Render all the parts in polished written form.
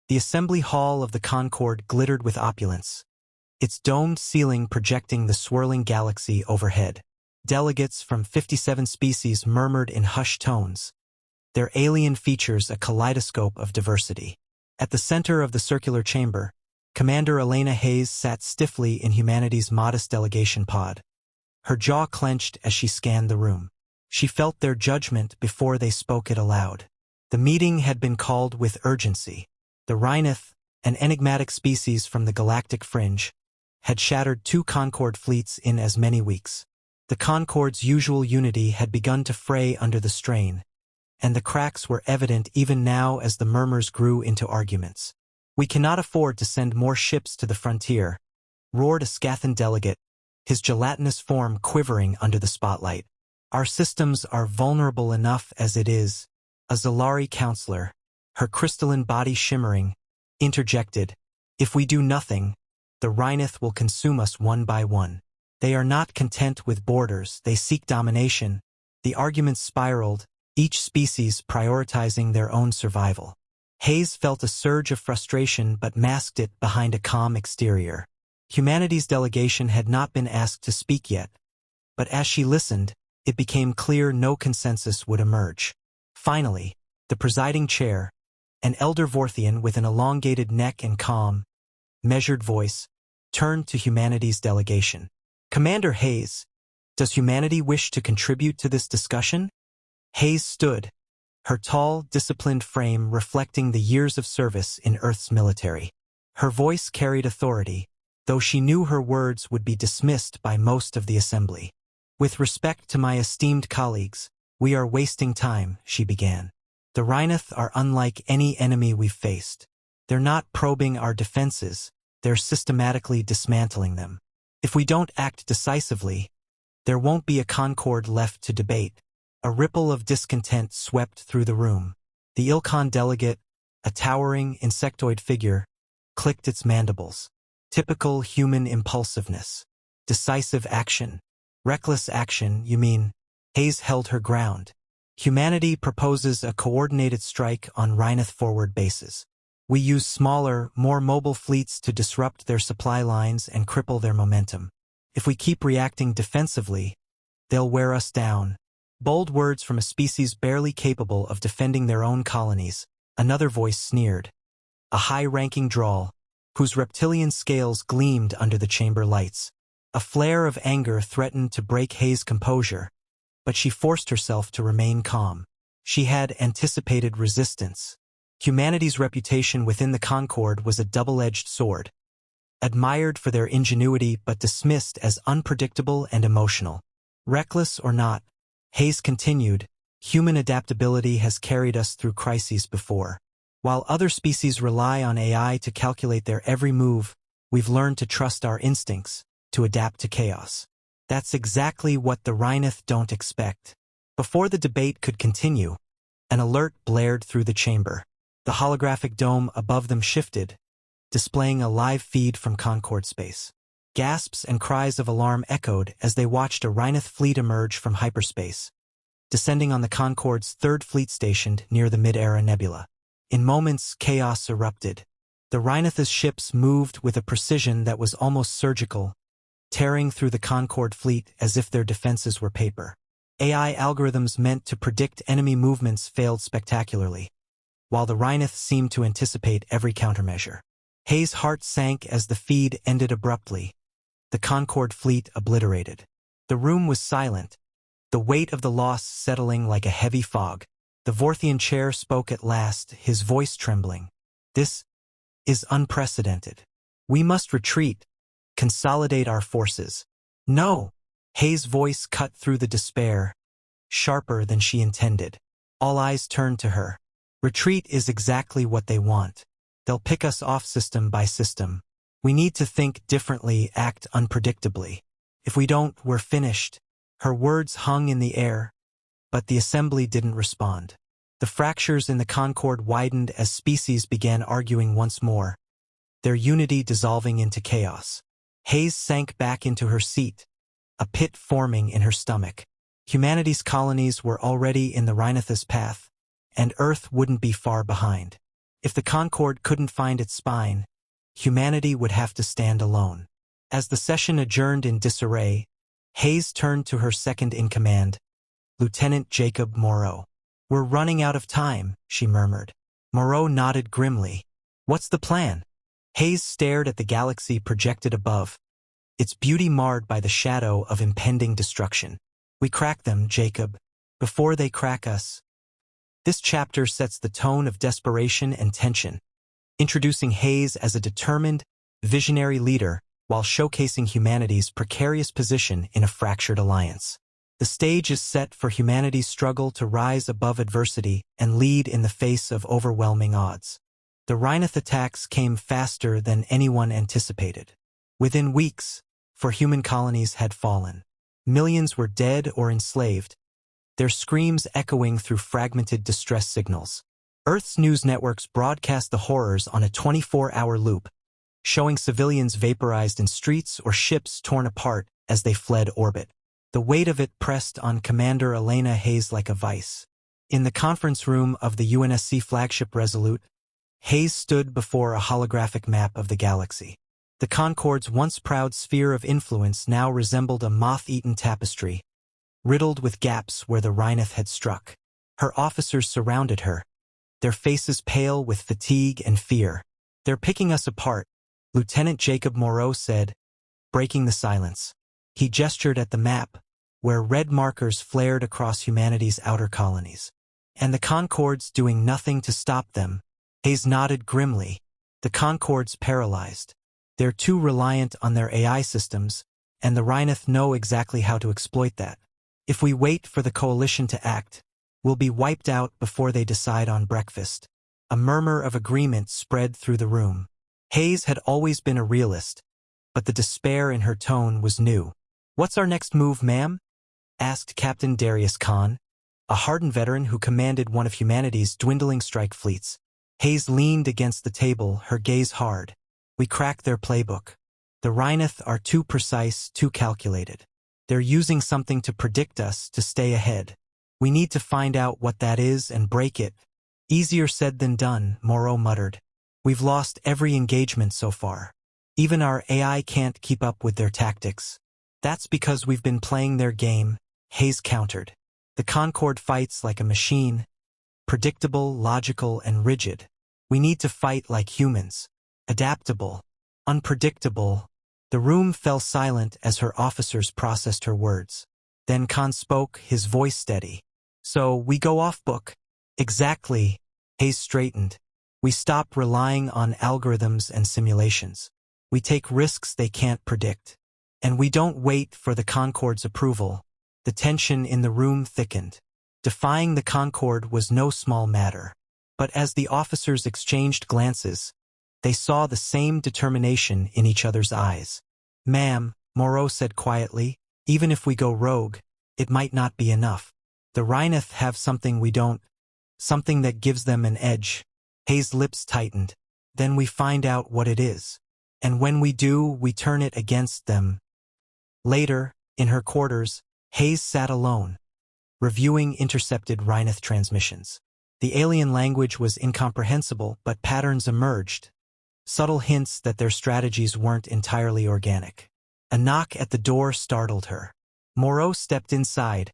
The assembly hall of the Concord glittered with opulence, its domed ceiling projecting the swirling galaxy overhead. Delegates from 57 species murmured in hushed tones, their alien features a kaleidoscope of diversity. At the center of the circular chamber, Commander Elena Hayes sat stiffly in humanity's modest delegation pod. Her jaw clenched as she scanned the room. She felt their judgment before they spoke it aloud. The meeting had been called with urgency. The Rhineth, an enigmatic species from the galactic fringe, had shattered 2 Concord fleets in as many weeks. The Concord's usual unity had begun to fray under the strain, and the cracks were evident even now as the murmurs grew into arguments. "We cannot afford to send more ships to the frontier," roared a Scathan delegate, his gelatinous form quivering under the spotlight. "Our systems are vulnerable enough as it is." A Zalari counselor, her crystalline body shimmering, interjected, "If we do nothing, the Rhineth will consume us one by one. They are not content with borders, they seek domination." The arguments spiraled, each species prioritizing their own survival. Hayes felt a surge of frustration but masked it behind a calm exterior. Humanity's delegation had not been asked to speak yet, but as she listened, it became clear no consensus would emerge. Finally, the presiding chair, an elder Vorthian with an elongated neck and calm, measured voice, turned to humanity's delegation. "Commander Hayes, does humanity wish to contribute to this discussion?" Hayes stood, her tall, disciplined frame reflecting the years of service in Earth's military. Her voice carried authority, though she knew her words would be dismissed by most of the assembly. "With respect to my esteemed colleagues, we are wasting time," she began. "The Rhineth are unlike any enemy we've faced. They're not probing our defenses, they're systematically dismantling them. If we don't act decisively, there won't be a Concord left to debate." A ripple of discontent swept through the room. The Ilkhan delegate, a towering, insectoid figure, clicked its mandibles. "Typical human impulsiveness. Decisive action. Reckless action, you mean?" Hayes held her ground. "Humanity proposes a coordinated strike on Rhineth forward bases. We use smaller, more mobile fleets to disrupt their supply lines and cripple their momentum. If we keep reacting defensively, they'll wear us down." Bold words from a species barely capable of defending their own colonies. Another voice sneered. A high-ranking drawl, whose reptilian scales gleamed under the chamber lights. A flare of anger threatened to break Hayes' composure, but she forced herself to remain calm. She had anticipated resistance. Humanity's reputation within the Concord was a double-edged sword, admired for their ingenuity but dismissed as unpredictable and emotional. "Reckless or not," Hayes continued, "human adaptability has carried us through crises before. While other species rely on AI to calculate their every move, we've learned to trust our instincts, to adapt to chaos. That's exactly what the Rhineth don't expect." Before the debate could continue, an alert blared through the chamber. The holographic dome above them shifted, displaying a live feed from Concord space. Gasps and cries of alarm echoed as they watched a Rhineth fleet emerge from hyperspace, descending on the Concord's 3rd fleet stationed near the Mid-Era Nebula. In moments, chaos erupted. The Rhineth's ships moved with a precision that was almost surgical, tearing through the Concord fleet as if their defenses were paper. AI algorithms meant to predict enemy movements failed spectacularly, while the Rhineth seemed to anticipate every countermeasure. Hayes' heart sank as the feed ended abruptly, the Concord fleet obliterated. The room was silent, the weight of the loss settling like a heavy fog. The Vorthian chair spoke at last, his voice trembling. "This is unprecedented. We must retreat, consolidate our forces." "No!" Hayes' voice cut through the despair, sharper than she intended. All eyes turned to her. "Retreat is exactly what they want. They'll pick us off system by system. We need to think differently, act unpredictably. If we don't, we're finished." Her words hung in the air, but the assembly didn't respond. The fractures in the Concord widened as species began arguing once more, their unity dissolving into chaos. Hayes sank back into her seat, a pit forming in her stomach. Humanity's colonies were already in the Rhineth's path, and Earth wouldn't be far behind. If the Concorde couldn't find its spine, humanity would have to stand alone. As the session adjourned in disarray, Hayes turned to her second-in-command, Lieutenant Jacob Moreau. "We're running out of time," she murmured. Moreau nodded grimly. "What's the plan?" Hayes stared at the galaxy projected above, its beauty marred by the shadow of impending destruction. "We crack them, Jacob, before they crack us." This chapter sets the tone of desperation and tension, introducing Hayes as a determined, visionary leader while showcasing humanity's precarious position in a fractured alliance. The stage is set for humanity's struggle to rise above adversity and lead in the face of overwhelming odds. The Rhinoth attacks came faster than anyone anticipated. Within weeks, for human colonies had fallen. Millions were dead or enslaved, their screams echoing through fragmented distress signals. Earth's news networks broadcast the horrors on a 24-hour loop, showing civilians vaporized in streets or ships torn apart as they fled orbit. The weight of it pressed on Commander Elena Hayes like a vice. In the conference room of the UNSC flagship Resolute, Hayes stood before a holographic map of the galaxy. The Concorde's once proud sphere of influence now resembled a moth-eaten tapestry, riddled with gaps where the Rhinoth had struck. Her officers surrounded her, their faces pale with fatigue and fear. "They're picking us apart," Lieutenant Jacob Moreau said, breaking the silence. He gestured at the map, where red markers flared across humanity's outer colonies. "And the Concorde's doing nothing to stop them." Hayes nodded grimly. "The Concorde's paralyzed. They're too reliant on their AI systems, and the Rhinoth know exactly how to exploit that. If we wait for the coalition to act, we'll be wiped out before they decide on breakfast." A murmur of agreement spread through the room. Hayes had always been a realist, but the despair in her tone was new. "What's our next move, ma'am?" asked Captain Darius Khan, a hardened veteran who commanded one of humanity's dwindling strike fleets. Hayes leaned against the table, her gaze hard. "We crack their playbook. The Rhinoth are too precise, too calculated. They're using something to predict us, to stay ahead. We need to find out what that is and break it." "Easier said than done," Moreau muttered. "We've lost every engagement so far. Even our AI can't keep up with their tactics." "That's because we've been playing their game," Hayes countered. "The Concorde fights like a machine, predictable, logical, and rigid. We need to fight like humans, adaptable, unpredictable." The room fell silent as her officers processed her words. Then Khan spoke, his voice steady. "So we go off book?" "Exactly." Hayes straightened. "We stop relying on algorithms and simulations. We take risks they can't predict. And we don't wait for the Concorde's approval." The tension in the room thickened. Defying the Concorde was no small matter. But as the officers exchanged glances, they saw the same determination in each other's eyes. "Ma'am," Moreau said quietly, "even if we go rogue, it might not be enough. The Rhinoth have something we don't, something that gives them an edge." Hayes' lips tightened. "Then we find out what it is. And when we do, we turn it against them." Later, in her quarters, Hayes sat alone, reviewing intercepted Rhinoth transmissions. The alien language was incomprehensible, but patterns emerged, subtle hints that their strategies weren't entirely organic. A knock at the door startled her. Moreau stepped inside,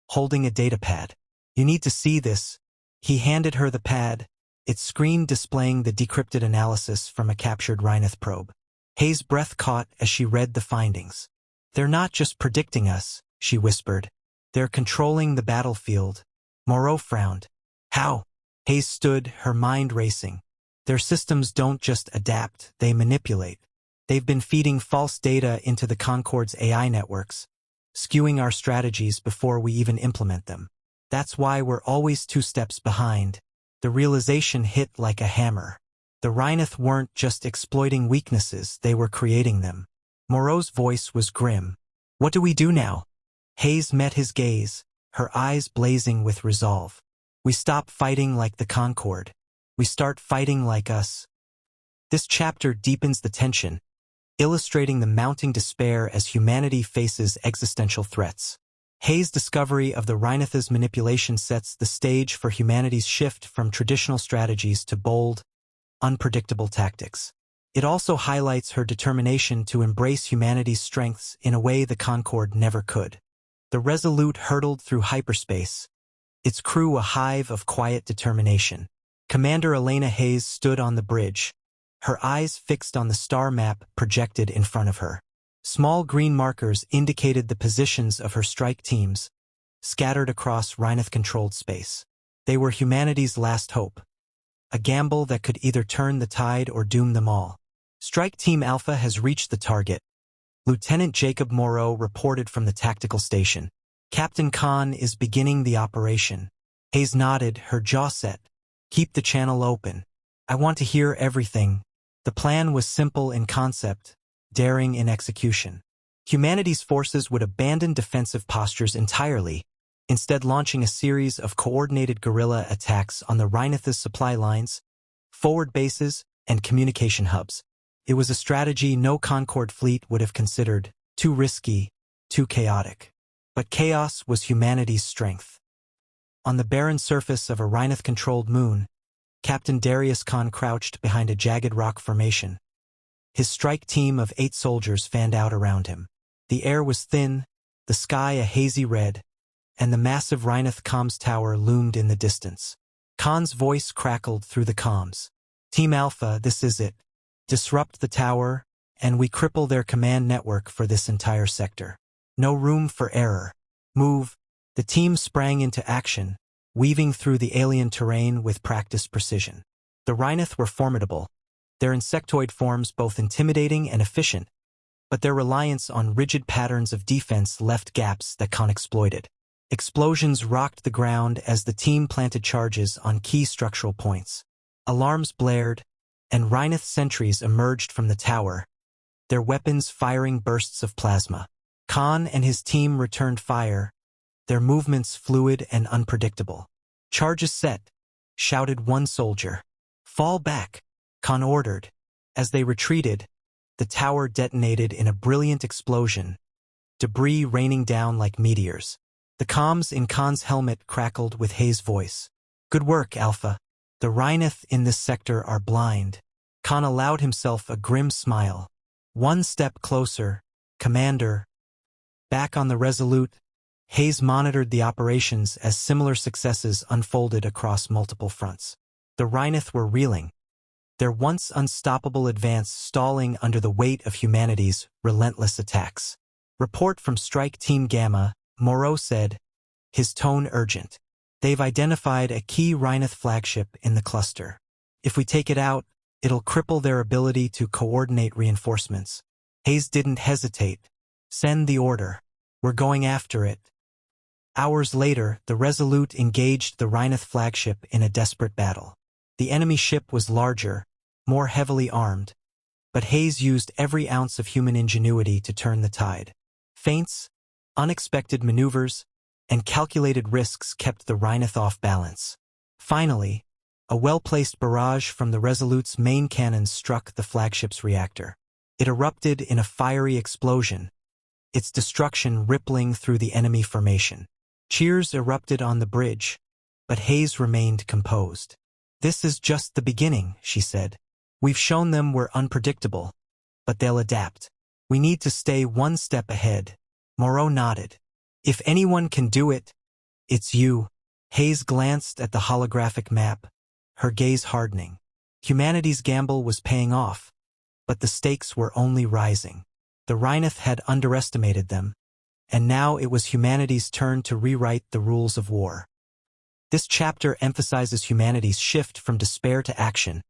holding a datapad. "You need to see this." He handed her the pad, its screen displaying the decrypted analysis from a captured Rhinoth probe. Hayes' breath caught as she read the findings. "They're not just predicting us," she whispered. "They're controlling the battlefield." Moreau frowned. "How?" Hayes stood, her mind racing. "Their systems don't just adapt, they manipulate. They've been feeding false data into the Concorde's AI networks, skewing our strategies before we even implement them. That's why we're always 2 steps behind." The realization hit like a hammer. The Rhinoth weren't just exploiting weaknesses, they were creating them. Moreau's voice was grim. "What do we do now?" Hayes met his gaze, her eyes blazing with resolve. "We stop fighting like the Concorde. We start fighting like us." This chapter deepens the tension, illustrating the mounting despair as humanity faces existential threats. Hayes' discovery of the Rhinoth's manipulation sets the stage for humanity's shift from traditional strategies to bold, unpredictable tactics. It also highlights her determination to embrace humanity's strengths in a way the Concorde never could. The Resolute hurtled through hyperspace, its crew a hive of quiet determination. Commander Elena Hayes stood on the bridge, her eyes fixed on the star map projected in front of her. Small green markers indicated the positions of her strike teams, scattered across Rhineth-controlled space. They were humanity's last hope, a gamble that could either turn the tide or doom them all. Strike Team Alpha has reached the target. Lieutenant Jacob Moreau reported from the tactical station. Captain Khan is beginning the operation. Hayes nodded, her jaw set. Keep the channel open. I want to hear everything. The plan was simple in concept, daring in execution. Humanity's forces would abandon defensive postures entirely, instead launching a series of coordinated guerrilla attacks on the Rhineth's supply lines, forward bases, and communication hubs. It was a strategy no Concorde fleet would have considered, too risky, too chaotic. But chaos was humanity's strength. On the barren surface of a Rhineth-controlled moon, Captain Darius Khan crouched behind a jagged rock formation. His strike team of 8 soldiers fanned out around him. The air was thin, the sky a hazy red, and the massive Rhineth comms tower loomed in the distance. Khan's voice crackled through the comms. Team Alpha, this is it. Disrupt the tower, and we cripple their command network for this entire sector. No room for error. Move. The team sprang into action, weaving through the alien terrain with practiced precision. The Rhineth were formidable, their insectoid forms both intimidating and efficient, but their reliance on rigid patterns of defense left gaps that Khan exploited. Explosions rocked the ground as the team planted charges on key structural points. Alarms blared, and Rhineth sentries emerged from the tower, their weapons firing bursts of plasma. Khan and his team returned fire, their movements fluid and unpredictable. Charges set, shouted one soldier. Fall back, Khan ordered. As they retreated, the tower detonated in a brilliant explosion, debris raining down like meteors. The comms in Khan's helmet crackled with Hayes' voice. Good work, Alpha. The Rhineth in this sector are blind. Khan allowed himself a grim smile. One step closer, Commander. Back on the Resolute, Hayes monitored the operations as similar successes unfolded across multiple fronts. The Rhineth were reeling, their once unstoppable advance stalling under the weight of humanity's relentless attacks. Report from Strike Team Gamma, Moreau said, his tone urgent. They've identified a key Rhineth flagship in the cluster. If we take it out, it'll cripple their ability to coordinate reinforcements. Hayes didn't hesitate. Send the order. We're going after it. Hours later, the Resolute engaged the Rhineth flagship in a desperate battle. The enemy ship was larger, more heavily armed, but Hayes used every ounce of human ingenuity to turn the tide. Feints, unexpected maneuvers, and calculated risks kept the Rhineth off balance. Finally, a well-placed barrage from the Resolute's main cannons struck the flagship's reactor. It erupted in a fiery explosion, its destruction rippling through the enemy formation. Cheers erupted on the bridge, but Hayes remained composed. This is just the beginning, she said. We've shown them we're unpredictable, but they'll adapt. We need to stay one step ahead. Moreau nodded. If anyone can do it, it's you. Hayes glanced at the holographic map, her gaze hardening. Humanity's gamble was paying off, but the stakes were only rising. The Rhineth had underestimated them, and now it was humanity's turn to rewrite the rules of war. This chapter emphasizes humanity's shift from despair to action,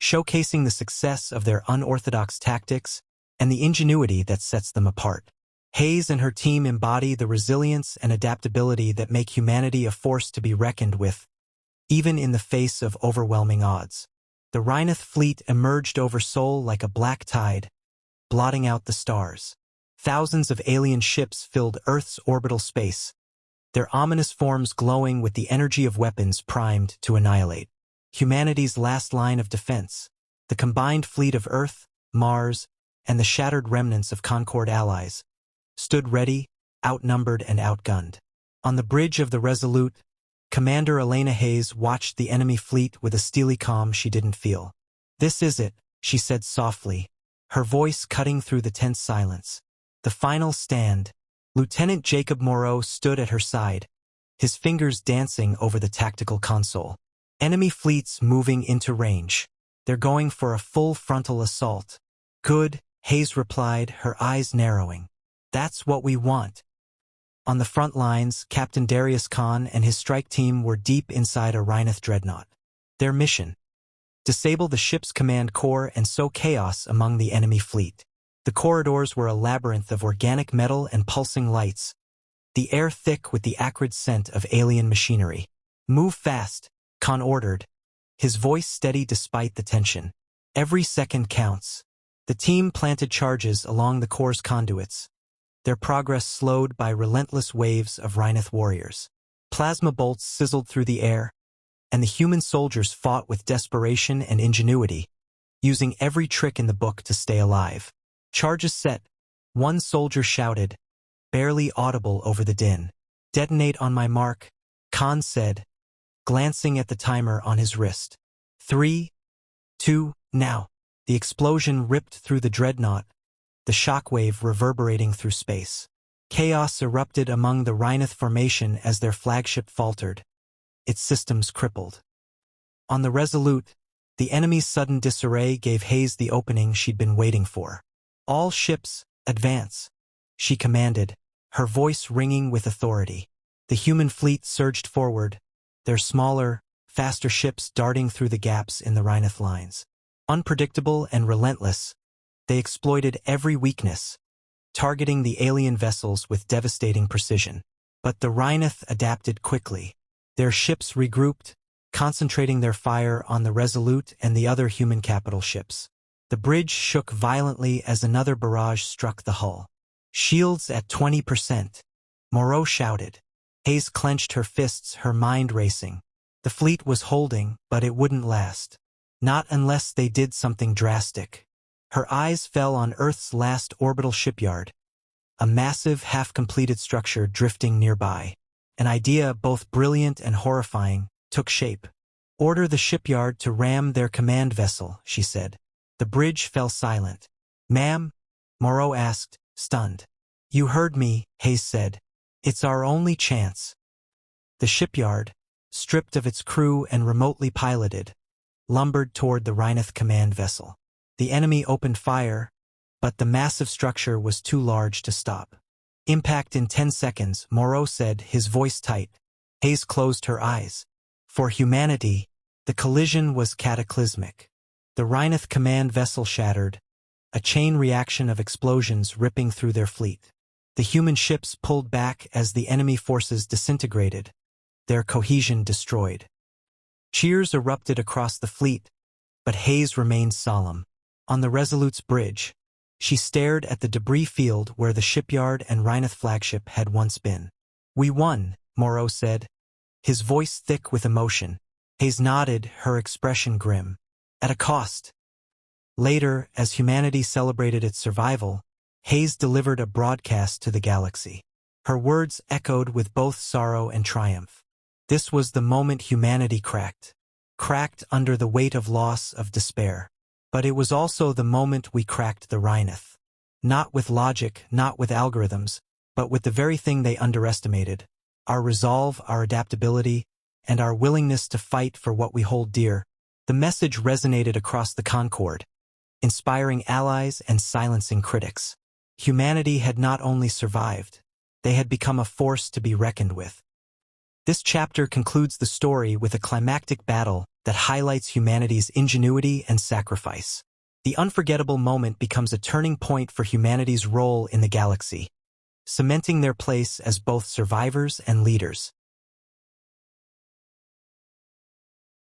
showcasing the success of their unorthodox tactics and the ingenuity that sets them apart. Hayes and her team embody the resilience and adaptability that make humanity a force to be reckoned with, even in the face of overwhelming odds. The Rhineth fleet emerged over Sol like a black tide, blotting out the stars. Thousands of alien ships filled Earth's orbital space, their ominous forms glowing with the energy of weapons primed to annihilate. Humanity's last line of defense, the combined fleet of Earth, Mars, and the shattered remnants of Concorde allies, stood ready, outnumbered and outgunned. On the bridge of the Resolute, Commander Elena Hayes watched the enemy fleet with a steely calm she didn't feel. "This is it," she said softly, her voice cutting through the tense silence. The final stand. Lieutenant Jacob Moreau stood at her side, his fingers dancing over the tactical console. Enemy fleets moving into range. They're going for a full frontal assault. Good, Hayes replied, her eyes narrowing. That's what we want. On the front lines, Captain Darius Khan and his strike team were deep inside a Rhineth dreadnought. Their mission: disable the ship's command core and sow chaos among the enemy fleet. The corridors were a labyrinth of organic metal and pulsing lights, the air thick with the acrid scent of alien machinery. "Move fast," Khan ordered, his voice steady despite the tension. "Every second counts." The team planted charges along the core's conduits, their progress slowed by relentless waves of Rhineth warriors. Plasma bolts sizzled through the air, and the human soldiers fought with desperation and ingenuity, using every trick in the book to stay alive. "Charges set," one soldier shouted, barely audible over the din. "Detonate on my mark," Khan said, glancing at the timer on his wrist. 3, 2, now. The explosion ripped through the dreadnought, the shockwave reverberating through space. Chaos erupted among the Rhineth formation as their flagship faltered, its systems crippled. On the Resolute, the enemy's sudden disarray gave Hayes the opening she'd been waiting for. "All ships, advance," she commanded, her voice ringing with authority. The human fleet surged forward, their smaller, faster ships darting through the gaps in the Rhineth lines. Unpredictable and relentless, they exploited every weakness, targeting the alien vessels with devastating precision. But the Rhineth adapted quickly. Their ships regrouped, concentrating their fire on the Resolute and the other human capital ships. The bridge shook violently as another barrage struck the hull. "Shields at 20%. Moreau shouted. Hayes clenched her fists, her mind racing. The fleet was holding, but it wouldn't last. Not unless they did something drastic. Her eyes fell on Earth's last orbital shipyard, a massive, half-completed structure drifting nearby. An idea both brilliant and horrifying took shape. "Order the shipyard to ram their command vessel," she said. The bridge fell silent. "Ma'am?" Moreau asked, stunned. "You heard me," Hayes said. "It's our only chance." The shipyard, stripped of its crew and remotely piloted, lumbered toward the Rhineth command vessel. The enemy opened fire, but the massive structure was too large to stop. "Impact in 10 seconds, Moreau said, his voice tight. Hayes closed her eyes. For humanity, the collision was cataclysmic. The Rhineth command vessel shattered, a chain reaction of explosions ripping through their fleet. The human ships pulled back as the enemy forces disintegrated, their cohesion destroyed. Cheers erupted across the fleet, but Hayes remained solemn. On the Resolute's bridge, she stared at the debris field where the shipyard and Rhineth flagship had once been. "We won," Moreau said, his voice thick with emotion. Hayes nodded, her expression grim. "At a cost." Later, as humanity celebrated its survival, Hayes delivered a broadcast to the galaxy. Her words echoed with both sorrow and triumph. This was the moment humanity cracked under the weight of loss, of despair. But it was also the moment we cracked the Rhineth. Not with logic, not with algorithms, but with the very thing they underestimated: our resolve, our adaptability, and our willingness to fight for what we hold dear. The message resonated across the Concord, inspiring allies and silencing critics. Humanity had not only survived, they had become a force to be reckoned with. This chapter concludes the story with a climactic battle that highlights humanity's ingenuity and sacrifice. The unforgettable moment becomes a turning point for humanity's role in the galaxy, cementing their place as both survivors and leaders.